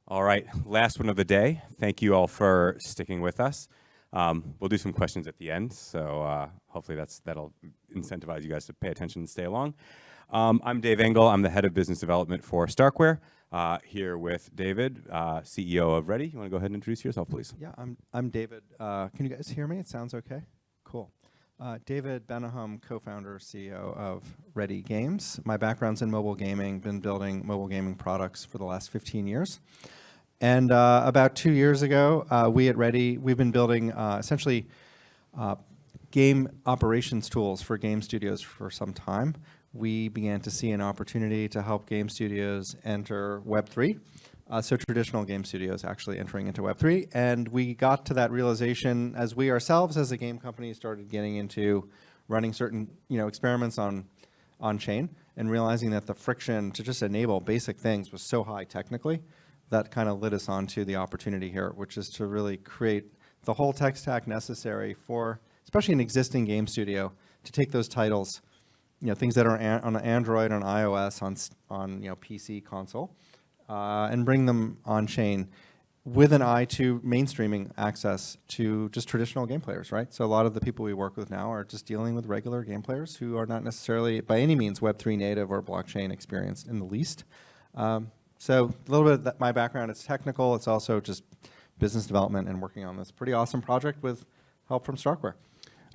All right, last one of the day. Thank you all for sticking with us. We'll do some questions at the end, so hopefully that'll incentivize you guys to pay attention and stay along. I'm Dave Engel. I'm the head of business development for StarkWare. Here with David, CEO of Ready. You want to go ahead and introduce yourself, please? Yeah, I'm David. Can you guys hear me? It sounds okay? Cool. David Bennahum, co-founder, CEO of Ready Games. My background's in mobile gaming, been building mobile gaming products for the last 15 years. And about 2 years ago, we at Ready, we've been building essentially game operations tools for game studios for some time. We began to see an opportunity to help game studios enter Web3. So traditional game studios actually entering into Web3. And we got to that realization as we ourselves, as a game company, started getting into running certain experiments on chain and realizing that the friction to just enable basic things was so high technically that kind of led us onto the opportunity here, which is to really create the whole tech stack necessary for, especially an existing game studio, to take those titles, things that are on Android, on iOS, on PC console, and bring them on chain with an eye to mainstreaming access to just traditional game players, right? So a lot of the people we work with now are just dealing with regular game players who are not necessarily by any means Web3 native or blockchain experienced in the least. So a little bit of my background, it's technical, it's also just business development and working on this pretty awesome project with help from StarkWare.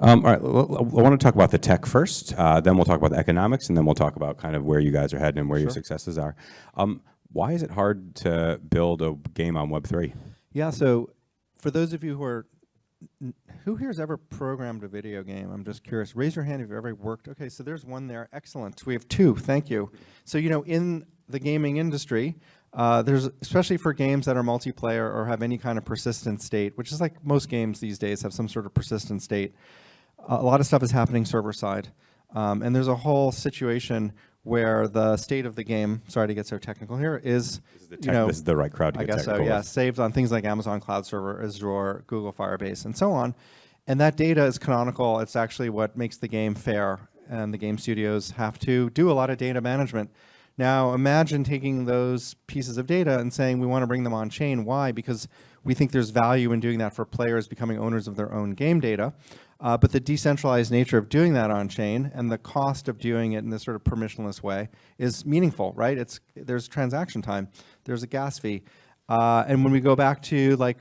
All right, I want to talk about the tech first, then we'll talk about the economics, and then we'll talk about kind of where you guys are heading and where your successes are. Why is it hard to build a game on Web3? Yeah, so for those of you who here's ever programmed a video game? I'm just curious. Raise your hand if you've ever worked. Okay, so there's one there. Excellent. We have two. Thank you. So, in the gaming industry, there's, especially for games that are multiplayer or have any kind of persistent state, which is like most games these days have some sort of persistent state. A lot of stuff is happening server side. And there's a whole situation where the state of the game, sorry to get so technical here, is, this is the right crowd to I get guess so, technical yeah, with. saved on things like Amazon Cloud Server, Azure, Google Firebase, and so on. And that data is canonical. It's actually what makes the game fair, and the game studios have to do a lot of data management. Now, imagine taking those pieces of data and saying we want to bring them on chain. Why? Because we think there's value in doing that for players becoming owners of their own game data. But the decentralized nature of doing that on chain and the cost of doing it in this sort of permissionless way is meaningful, right? There's transaction time, there's a gas fee. And when we go back to, like,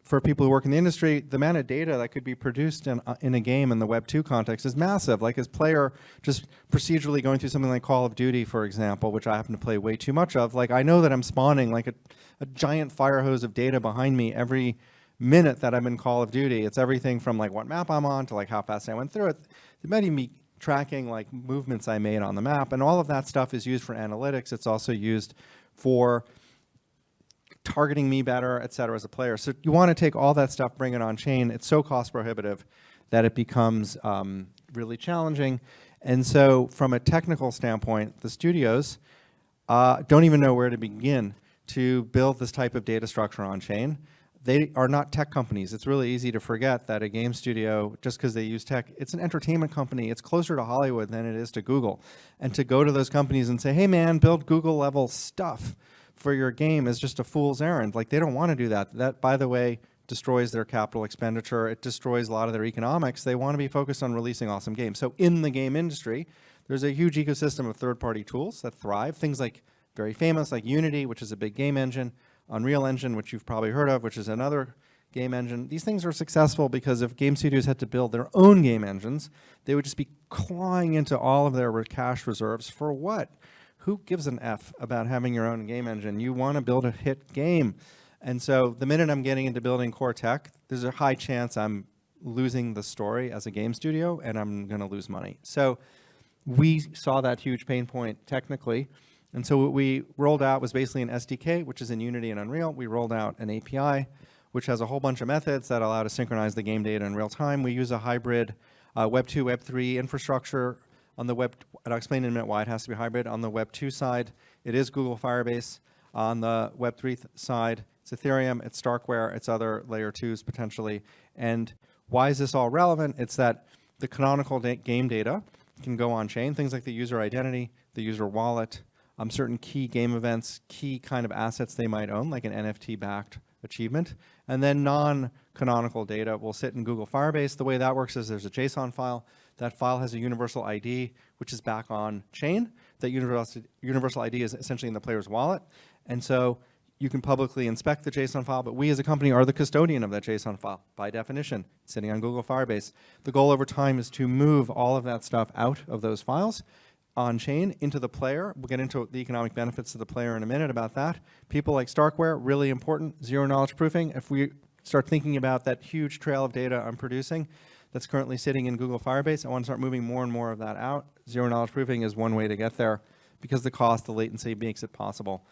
for people who work in the industry, the amount of data that could be produced in a game in the Web 2 context is massive. Like, as player just procedurally going through something like Call of Duty, for example, which I happen to play way too much of, like, I know that I'm spawning like a giant fire hose of data behind me every minute that I'm in Call of Duty. It's everything from like what map I'm on to like how fast I went through it. It might even be tracking like movements I made on the map, and all of that stuff is used for analytics. It's also used for targeting me better, et cetera, as a player. So you want to take all that stuff, bring it on chain. It's so cost prohibitive that it becomes really challenging. And so from a technical standpoint, the studios don't even know where to begin to build this type of data structure on chain. They are not tech companies. It's really easy to forget that a game studio, just because they use tech, it's an entertainment company. It's closer to Hollywood than it is to Google. And to go to those companies and say, hey man, build Google level stuff for your game is just a fool's errand. Like, they don't want to do that. That, by the way, destroys their capital expenditure. It destroys a lot of their economics. They want to be focused on releasing awesome games. So in the game industry, there's a huge ecosystem of third-party tools that thrive. Things like very famous, like Unity, which is a big game engine, Unreal Engine, which you've probably heard of, which is another game engine. These things are successful because if game studios had to build their own game engines, they would just be clawing into all of their cash reserves for what? Who gives an F about having your own game engine? You want to build a hit game. And so the minute I'm getting into building core tech, there's a high chance I'm losing the story as a game studio and I'm going to lose money. So we saw that huge pain point technically. And so what we rolled out was basically an SDK, which is in Unity and Unreal. We rolled out an API, which has a whole bunch of methods that allow to synchronize the game data in real time. We use a hybrid Web 2, Web 3 infrastructure on the Web. And I'll explain in a minute why it has to be hybrid. On the Web 2 side, it is Google Firebase. On the Web 3 side, it's Ethereum, it's StarkWare, it's other layer 2s potentially. And why is this all relevant? It's that the canonical game data can go on chain, things like the user identity, the user wallet, certain key game events, key kind of assets they might own, like an NFT-backed achievement. And then non-canonical data will sit in Google Firebase. The way that works is there's a JSON file. That file has a universal ID, which is back on chain. That universal ID is essentially in the player's wallet. And so you can publicly inspect the JSON file, but we as a company are the custodian of that JSON file, by definition, sitting on Google Firebase. The goal over time is to move all of that stuff out of those files on-chain into the player. We'll get into the economic benefits of the player in a minute about that. People like StarkWare, really important, zero-knowledge proofing. If we start thinking about that huge trail of data I'm producing that's currently sitting in Google Firebase, I want to start moving more and more of that out. Zero-knowledge proofing is one way to get there because the cost, the latency makes it possible.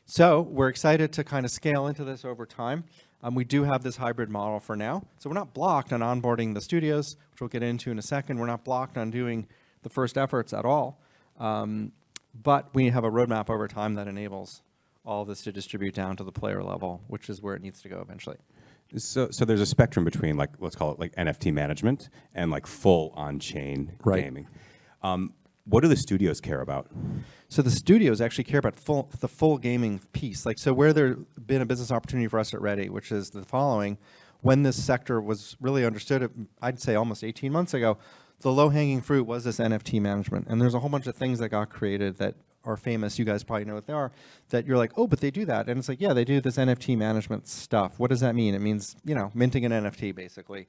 So we're excited to kind of scale into this over time. We do have this hybrid model for now. So we're not blocked on onboarding the studios, which we'll get into in a second. We're not blocked on doing the first efforts at all. But we have a roadmap over time that enables all of this to distribute down to the player level, which is where it needs to go eventually. So there's a spectrum between, like, let's call it like NFT management and like full on-chain gaming. What do the studios care about? So the studios actually care about the full gaming piece. Like, so where there's been a business opportunity for us at Ready, which is the following: when this sector was really understood, I'd say almost 18 months ago, the low-hanging fruit was this NFT management. And there's a whole bunch of things that got created that are famous. You guys probably know what they are, that you're like, oh, but they do that. And it's like, yeah, they do this NFT management stuff. What does that mean? It means, you know, minting an NFT, basically.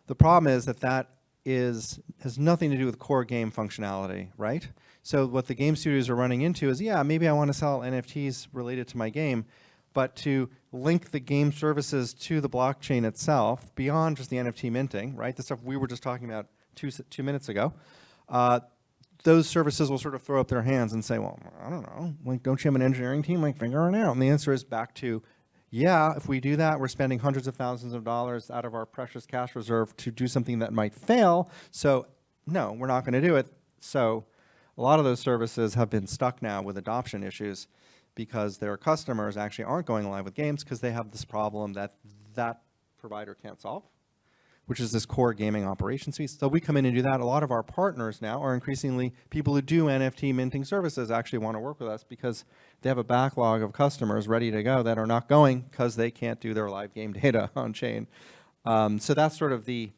The problem is that has nothing to do with core game functionality, right? So what the game studios are running into is, yeah, maybe I want to sell NFTs related to my game, but to link the game services to the blockchain itself, beyond just the NFT minting, right? The stuff we were just talking about two minutes ago, those services will sort of throw up their hands and say, well, I don't know, like, don't you have an engineering team? Like, figure it out. And the answer is back to, yeah, if we do that, we're spending hundreds of thousands of dollars out of our precious cash reserve to do something that might fail. So no, we're not going to do it. So a lot of those services have been stuck now with adoption issues because their customers actually aren't going live with games because they have this problem that provider can't solve, which is this core gaming operations piece. So we come in and do that. A lot of our partners now are increasingly people who do NFT minting services actually want to work with us because they have a backlog of customers ready to go that are not going because they can't do their live game data on chain. So that's sort of the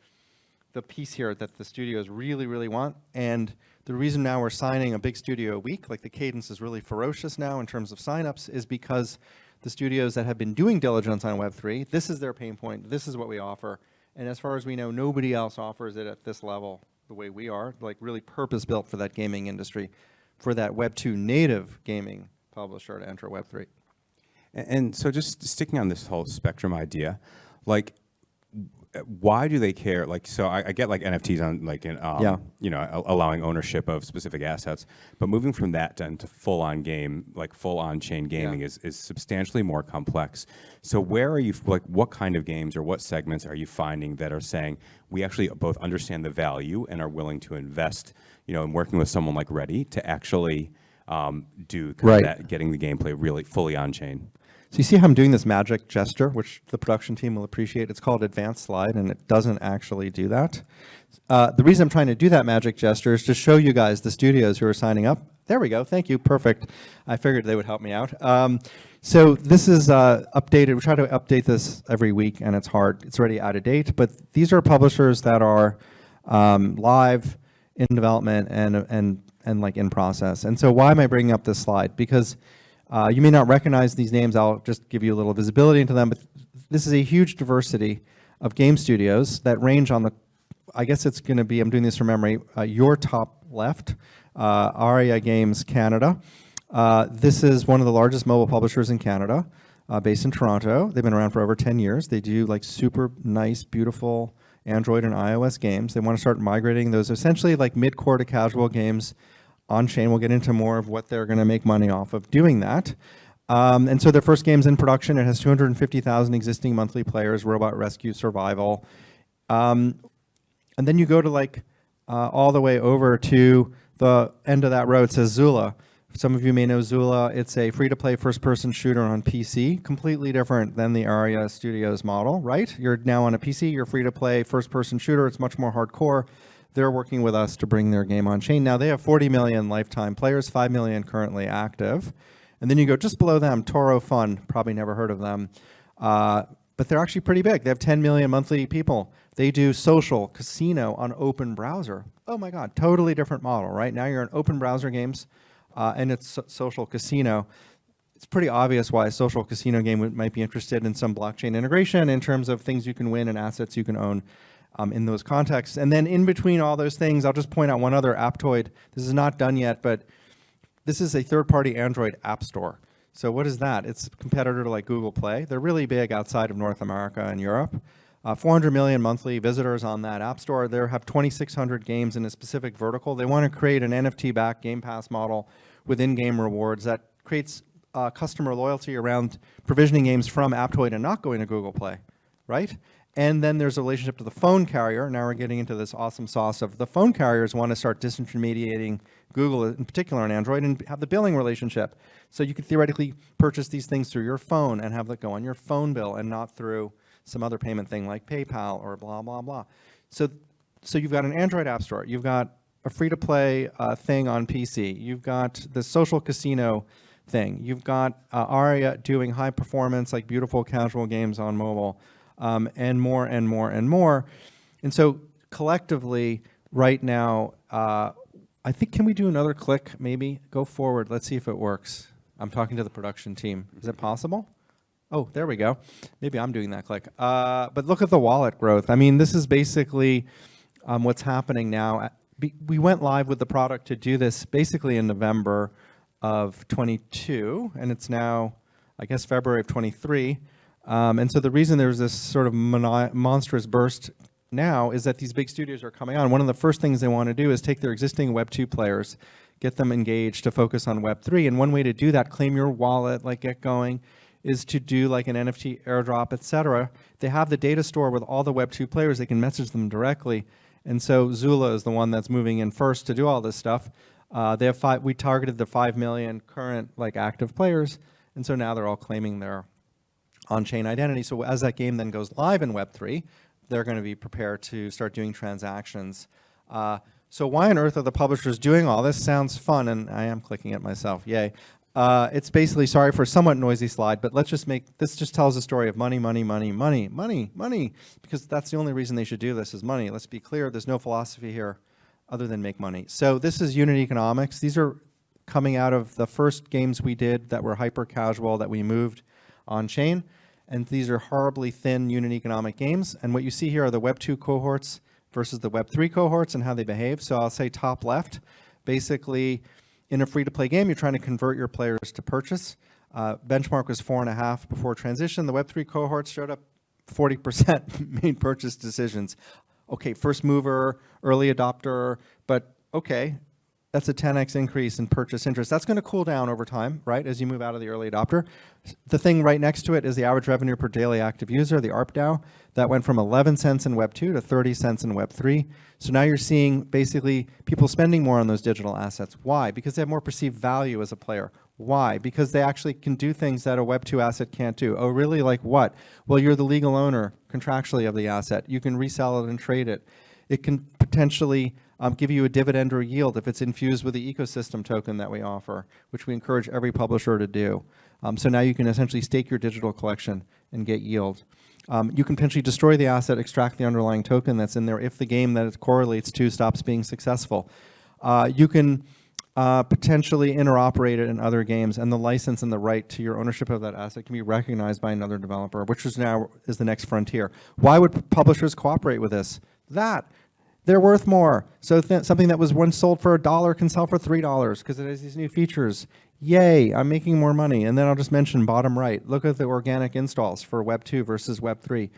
piece here that the studios really, really want. And the reason now we're signing a big studio a week, like the cadence is really ferocious now in terms of signups, is because the studios that have been doing diligence on Web3, this is their pain point, this is what we offer. And as far as we know, nobody else offers it at this level the way we are, like really purpose-built for that gaming industry, for that Web 2 native gaming publisher to enter Web 3. And so just sticking on this whole spectrum idea, like, why do they care? Like, so I get like NFTs on, like, in, you know, allowing ownership of specific assets, but moving from that to full-on game, like full-on chain gaming is substantially more complex. So where are you, like, what kind of games or what segments are you finding that are saying, we actually both understand the value and are willing to invest, you know, in working with someone like Ready to actually do kind of that, getting the gameplay really fully on-chain? So you see how I'm doing this magic gesture, which the production team will appreciate. It's called advanced slide, and it doesn't actually do that. The reason I'm trying to do that magic gesture is to show you guys the studios who are signing up. There we go. Thank you. Perfect. I figured they would help me out. So this is updated. We try to update this every week, and it's hard. It's already out of date. But these are publishers that are live, in development, and like in process. And so why am I bringing up this slide? Because you may not recognize these names. I'll just give you a little visibility into them. But this is a huge diversity of game studios that range on the, I guess it's going to be, I'm doing this from memory, your top left, Aria Games Canada. This is one of the largest mobile publishers in Canada, based in Toronto. They've been around for over 10 years. They do like super nice, beautiful Android and iOS games. They want to start migrating those essentially like mid-core to casual games on-chain. We'll get into more of what they're going to make money off of doing that. And so their first game's in production. It has 250,000 existing monthly players, robot rescue, survival. And then you go to like all the way over to the end of that row. It says Zula. Some of you may know Zula. It's a free-to-play first-person shooter on PC, completely different than the Aria Studios model, right? You're now on a PC. You're free-to-play first-person shooter. It's much more hardcore. they're working with us to bring their game on chain. Now, they have 40 million lifetime players, 5 million currently active. And then you go just below them, Toro Fun, probably never heard of them. But they're actually pretty big. They have 10 million monthly people. They do social casino on open browser. Oh my God, totally different model, right? Now you're in open browser games, and it's social casino. It's pretty obvious why a social casino game might be interested in some blockchain integration in terms of things you can win and assets you can own in those contexts. And then in between all those things, I'll just point out one other Aptoid. This is not done yet, but this is a third-party Android app store. So what is that? It's a competitor to like Google Play. They're really big outside of North America and Europe. 400 million monthly visitors on that app store. They have 2,600 games in a specific vertical. They want to create an NFT-backed Game Pass model with in-game rewards that creates customer loyalty around provisioning games from Aptoid and not going to Google Play, right? And then there's a relationship to the phone carrier. Now we're getting into this awesome sauce of the phone carriers want to start disintermediating Google, in particular on Android, and have the billing relationship. So you could theoretically purchase these things through your phone and have that go on your phone bill and not through some other payment thing like PayPal or blah, blah, blah. So you've got an Android app store. You've got a free-to-play thing on PC. You've got the social casino thing. You've got Aria doing high performance, like beautiful casual games on mobile, and more and more and more. And so collectively, right now, I think, can we do another click, maybe? Go forward. Let's see if it works. I'm talking to the production team. Is it possible? Oh, there we go. Maybe I'm doing that click. But look at the wallet growth. I mean, this is basically what's happening now. We went live with the product to do this basically in November of 22, and it's now, I guess, February of 23. And so the reason there's this sort of monstrous burst now is that these big studios are coming on. One of the first things they want to do is take their existing Web 2 players, get them engaged to focus on Web 3. And one way to do that, claim your wallet, like get going, is to do like an NFT airdrop, et cetera. They have the data store with all the Web 2 players. They can message them directly. And so Zula is the one that's moving in first to do all this stuff. They have we targeted the 5 million current like active players. And so now they're all claiming their on-chain identity. So as that game then goes live in Web 3, they're going to be prepared to start doing transactions. So why on earth are the publishers doing all this? Sounds fun, and I am clicking it myself, yay. It's basically, sorry for a somewhat noisy slide, but let's just make, this just tells a story of money, money, money, money, money, money, because that's the only reason they should do this is money. Let's be clear, there's no philosophy here other than make money. So this is unit economics. These are coming out of the first games we did that were hyper casual that we moved on chain. And these are horribly thin unit economic games. And what you see here are the Web 2 cohorts versus the Web 3 cohorts and how they behave. So I'll say top left, basically in a free-to-play game, you're trying to convert your players to purchase. Benchmark was 4.5 before transition. The Web 3 cohorts showed up 40% made purchase decisions. Okay, first mover, early adopter, but okay, that's a 10x increase in purchase interest. That's going to cool down over time, right, as you move out of the early adopter. The thing right next to it is the average revenue per daily active user, the ARPDAU. That went from 11 cents in Web 2 to 30 cents in Web 3. So now you're seeing basically people spending more on those digital assets. Why? Because they have more perceived value as a player. Why? Because they actually can do things that a Web 2 asset can't do. Oh, really? Like what? Well, you're the legal owner contractually of the asset. You can resell it and trade it. It can potentially give you a dividend or yield if it's infused with the ecosystem token that we offer, which we encourage every publisher to do. So now you can essentially stake your digital collection and get yield. You can potentially destroy the asset, extract the underlying token that's in there if the game that it correlates to stops being successful. You can potentially interoperate it in other games, and the license and the right to your ownership of that asset can be recognized by another developer, which is now is the next frontier. Why would publishers cooperate with this? They're worth more. So something that was once sold for $1 can sell for $3 because it has these new features. Yay, I'm making more money. And then I'll just mention bottom right. Look at the organic installs for Web 2 versus Web 3.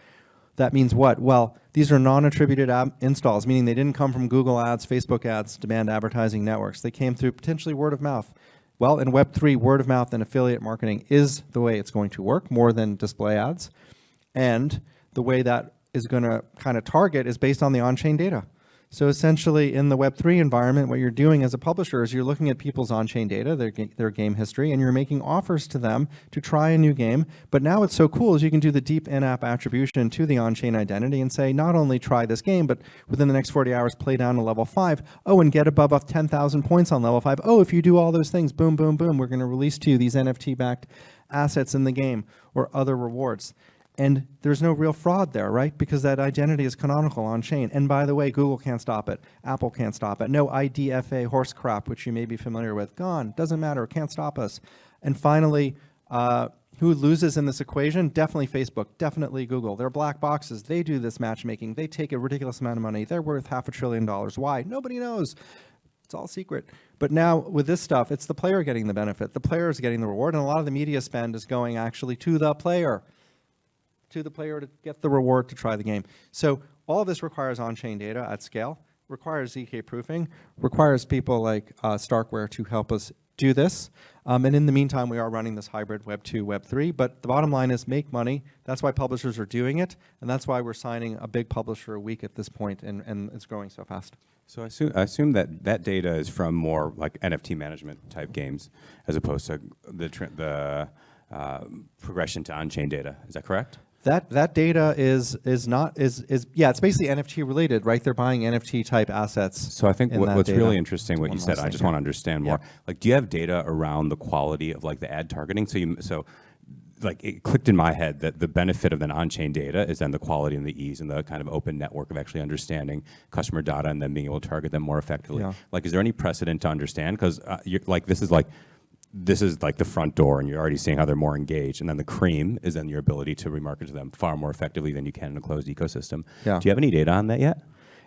That means what? Well, these are non-attributed installs, meaning they didn't come from Google ads, Facebook ads, demand advertising networks. They came through potentially word of mouth. Well, in Web 3, word of mouth and affiliate marketing is the way it's going to work more than display ads. And the way that is going to kind of target is based on the on-chain data. So essentially, in the Web3 environment, what you're doing as a publisher is you're looking at people's on-chain data, their game history, and you're making offers to them to try a new game. But now what's so cool is you can do the deep in-app attribution to the on-chain identity and say, not only try this game, but within the next 40 hours, play down to level 5. Oh, and get above 10,000 points on level 5. Oh, if you do all those things, boom, boom, boom, we're going to release to you these NFT-backed assets in the game or other rewards. And there's no real fraud there, right? Because that identity is canonical on chain. And by the way, Google can't stop it. Apple can't stop it. No IDFA horse crap, which you may be familiar with. Gone. Doesn't matter. Can't stop us. And finally, who loses in this equation? Definitely Facebook. Definitely Google. They're black boxes. They do this matchmaking. They take a ridiculous amount of money. They're worth $500 billion. Why? Nobody knows. It's all secret. But now with this stuff, it's the player getting the benefit. The player is getting the reward. And a lot of the media spend is going actually to the player. To get the reward to try the game. So all of this requires on-chain data at scale, requires ZK proofing, requires people like StarkWare to help us do this. And in the meantime, we are running this hybrid Web 2, Web 3. But the bottom line is make money. That's why publishers are doing it. And that's why we're signing a big publisher a week at this point, and it's growing so fast. So I assume that that data is from more like NFT management type games as opposed to the progression to on-chain data. Is that correct? That data is yeah, it's basically NFT related, right? They're buying NFT type assets. So I think what's really interesting, what you said, I just want to understand more. Yeah. Like, do you have data around the quality of like the ad targeting? So like it clicked in my head that the benefit of the on-chain data is then the quality and the ease and the kind of open network of actually understanding customer data and then being able to target them more effectively. Yeah. Like, is there any precedent to understand? Because this is like the front door, and you're already seeing how they're more engaged. And then the cream is then your ability to remarket to them far more effectively than you can in a closed ecosystem. Yeah. Do you have any data on that yet?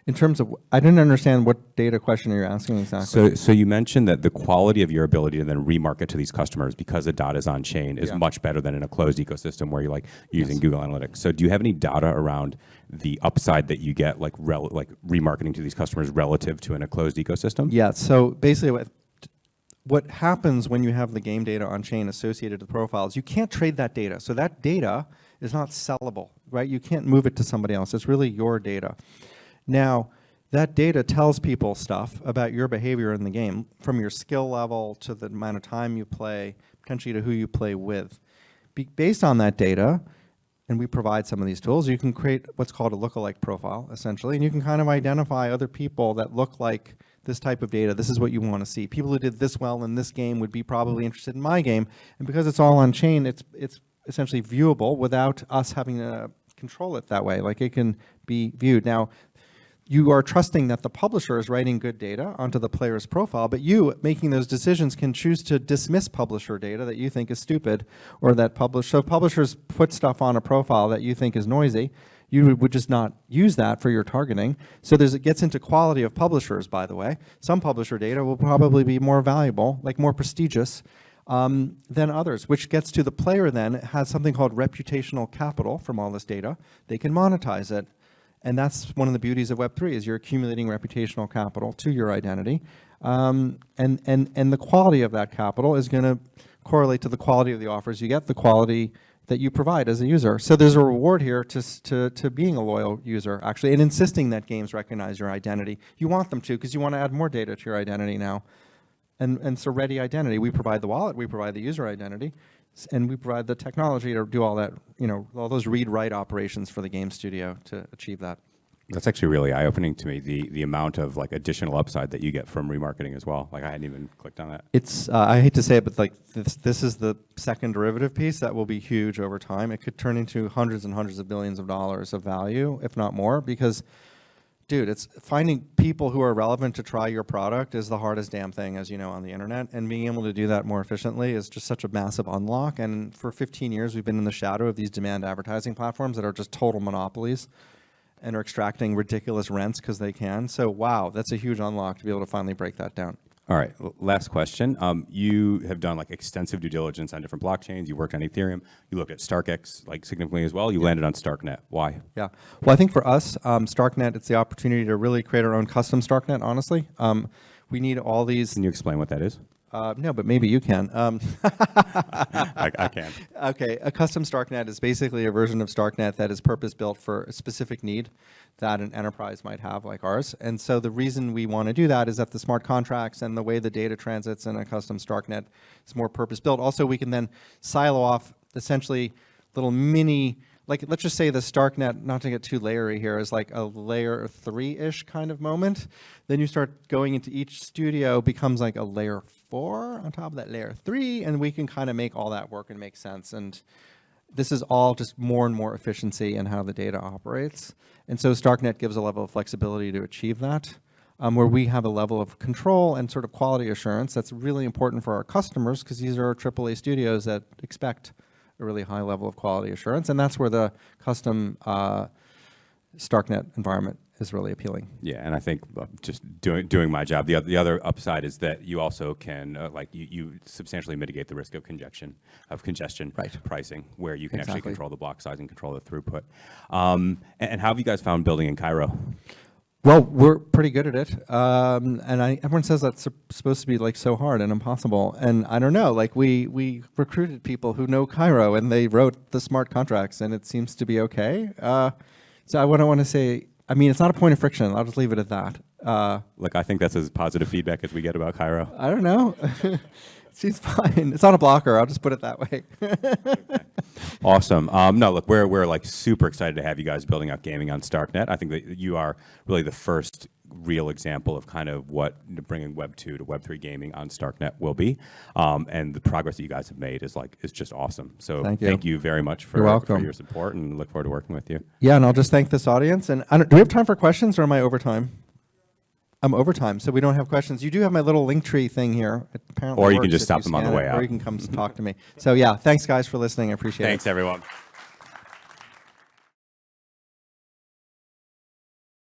In terms of, I didn't understand what data question you're asking exactly. So you mentioned that the quality of your ability to then remarket to these customers because the data is on chain is much better than in a closed ecosystem where you're like using Google Analytics. So do you have any data around the upside that you get like remarketing to these customers relative to in a closed ecosystem? Yeah, so basically what happens when you have the game data on chain associated with profiles, you can't trade that data. So that data is not sellable, right? You can't move it to somebody else. It's really your data. Now, that data tells people stuff about your behavior in the game, from your skill level to the amount of time you play, potentially to who you play with. Based on that data, and we provide some of these tools, you can create what's called a lookalike profile, essentially, and you can kind of identify other people that look like this type of data. This is what you want to see. People who did this well in this game would be probably interested in my game, and because it's all on chain, it's essentially viewable without us having to control it that way. Like, it can be viewed. Now, you are trusting that the publisher is writing good data onto the player's profile, but you, making those decisions, can choose to dismiss publisher data that you think is stupid, or that so publishers put stuff on a profile that you think is noisy. You would just not use that for your targeting. So it gets into quality of publishers, by the way. Some publisher data will probably be more valuable, like more prestigious, than others, which gets to the player then has something called reputational capital from all this data. They can monetize it. And that's one of the beauties of Web3 is you're accumulating reputational capital to your identity. And the quality of that capital is going to correlate to the quality of the offers you get, the quality that you provide as a user. So there's a reward here to being a loyal user, actually, and insisting that games recognize your identity. You want them to, because you want to add more data to your identity now. And so ready identity, we provide the wallet, we provide the user identity, and we provide the technology to do all that, all those read-write operations for the game studio to achieve that. That's actually really eye-opening to me, the amount of like additional upside that you get from remarketing as well. Like, I hadn't even clicked on that. It's I hate to say it, but like this is the second derivative piece that will be huge over time. It could turn into hundreds and hundreds of billions of dollars of value, if not more, because dude, it's finding people who are relevant to try your product is the hardest damn thing, as you know, on the internet. And being able to do that more efficiently is just such a massive unlock. And for 15 years, we've been in the shadow of these demand advertising platforms that are just total monopolies and are extracting ridiculous rents because they can. So wow, that's a huge unlock to be able to finally break that down. All right, last question. You have done like extensive due diligence on different blockchains. You worked on Ethereum. You looked at StarkX like significantly as well. You landed on StarkNet. Why? Yeah, well, I think for us, StarkNet, it's the opportunity to really create our own custom StarkNet, honestly. We need all these. Can you explain what that is? No, but maybe you can. I can. Okay, a custom StarkNet is basically a version of StarkNet that is purpose-built for a specific need that an enterprise might have, like ours. And so the reason we want to do that is that the smart contracts and the way the data transits in a custom StarkNet is more purpose-built. Also, we can then silo off essentially little mini, like let's just say the StarkNet, not to get too layery here, is like a layer 3-ish kind of moment. Then you start going into each studio, becomes like a layer 4 on top of that layer 3, and we can kind of make all that work and make sense. And this is all just more and more efficiency in how the data operates. And so StarkNet gives a level of flexibility to achieve that, where we have a level of control and sort of quality assurance that's really important for our customers, because these are AAA studios that expect a really high level of quality assurance. And that's where the custom StarkNet environment is really appealing. Yeah, and I think just doing my job. The other upside is that you also can you substantially mitigate the risk of congestion Right. pricing, where you can actually Exactly. control the block size and control the throughput. And how have you guys found building in Cairo? Well, we're pretty good at it, and everyone says that's supposed to be like so hard and impossible. And I don't know, like we recruited people who know Cairo, and they wrote the smart contracts, and it seems to be okay. So I wouldn't want to say. I mean, it's not a point of friction. I'll just leave it at that. Look, I think that's as positive feedback as we get about Cairo. I don't know. It seems fine. It's not a blocker. I'll just put it that way. Awesome. No, look, we're like super excited to have you guys building out gaming on StarkNet. I think that you are really the first real example of kind of what bringing Web 2 to Web 3 gaming on StarkNet will be. And the progress that you guys have made is just awesome. So thank you very much for your support, and look forward to working with you. Yeah, and I'll just thank this audience. And do we have time for questions, or am I over time? I'm over time, so we don't have questions. You do have my little Linktree thing here. It apparently Or you can works just if stop them on the scan way it, out. Or you can come talk to me. So yeah, thanks guys for listening. I appreciate it. Thanks, everyone.